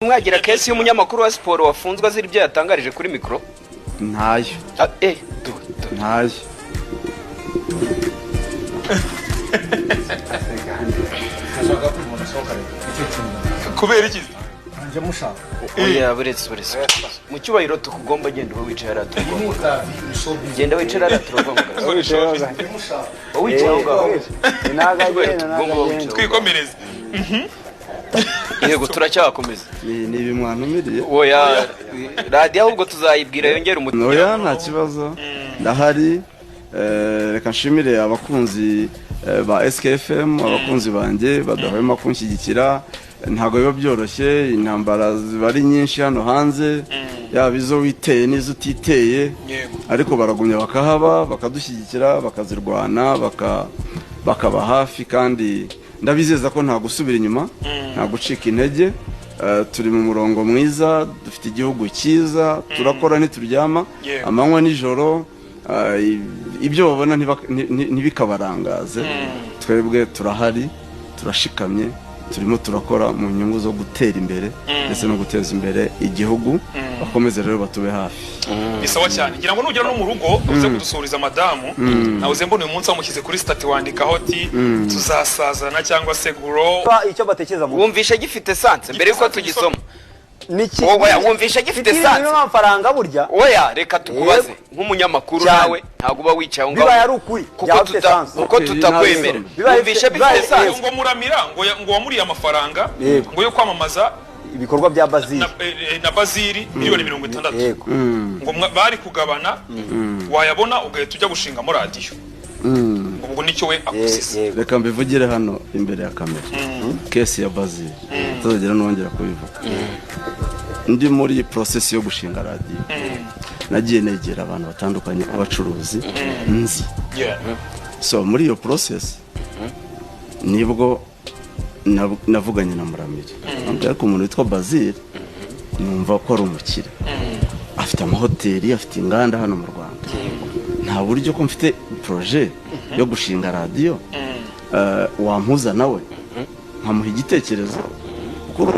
Mwagira kesi y'umunyamakuru wa siporo wafunzwe azira ibyo yatangarije kuri mikro? Ntayo. Ntayo. Kubera iki? Anje mushaka. Oya buretse. Mu cyubahiro tukugomba genda wicaye arato. Genda wicaye arato rwamugara. Wicaye ngaho. Twikomereze. Yego turacyakomeza. Ni bimwantumiriye. Oya radio ahubwo tuzayibwira yongera umutima. Oya nta kibazo. Ndahari reka nshimire abakunzi ba SKFM, abakunzi banje badahwema kunshyigikira. Ntago biba byoroshye, intambara zibari nyinshi hano hanze, yaba izo witeye n'izo utiteye, ariko baragumya bakahaba, bakadushyigikira, bakazirwana, bakaba hafi, kandi ndabizeza ko nta gusubira inyuma, nta gucika intege. Turi mu murongo mwiza, dufite igihugu cyiza, turakora ntituryama, amanywa nijoro, ibyo babona ntibikabarangaze. Twebwe turahari, turashikamye, turimo turakora mu nyungu zo gutera imbere ndetse no guteza imbere igihugu. Bakomeze rero batube hafi. Bisawa cyane. Ngira ngo nugera no mu rugo uze kudusuriza madamu, nawe mbona uyu munsi wamushyize kuri stati wandikaho ati tuzasazana cyangwa se grow. Icyo batekereza mu Wumvisha gifite sanse mbere yuko tugisoma. niki? Oya wumvisha gifite sanse. Niyo amafaranga burya. Oya reka tukubaze nk'umunyamakuru nawe ntabwo uba wicaye ngaho. Biba yari ukuri. Kuko tutakwemera. Wumvisha bifite sanse. Ngo muramira ngo wamuriye amafaranga ngo yo kwamamaza ibikorwa bya Bazili na Bazili miliyoni 60. Ngo bari kugabana wayabona ugahita ujya gushinga mu radio. Ngo nicyo we akusise. Reka mbivugire hano imbere ya kamera. Kesi ya Bazili tuzagera nongera kubivuga. Ndi muri process yo gushinga radio. Nagiye negera abantu batandukanye abacuruzi nzi. So muri iyo process nibwo navuganye na Muramiri. Ambwira ko umuntu witwa Bazili numva ko ari umukire. Afite amahoteli, afite inganda hano mu Rwanda. Nta buryo ko mfite projet yo gushinga radio wampuza nawe nkamuha igitekerezo kuko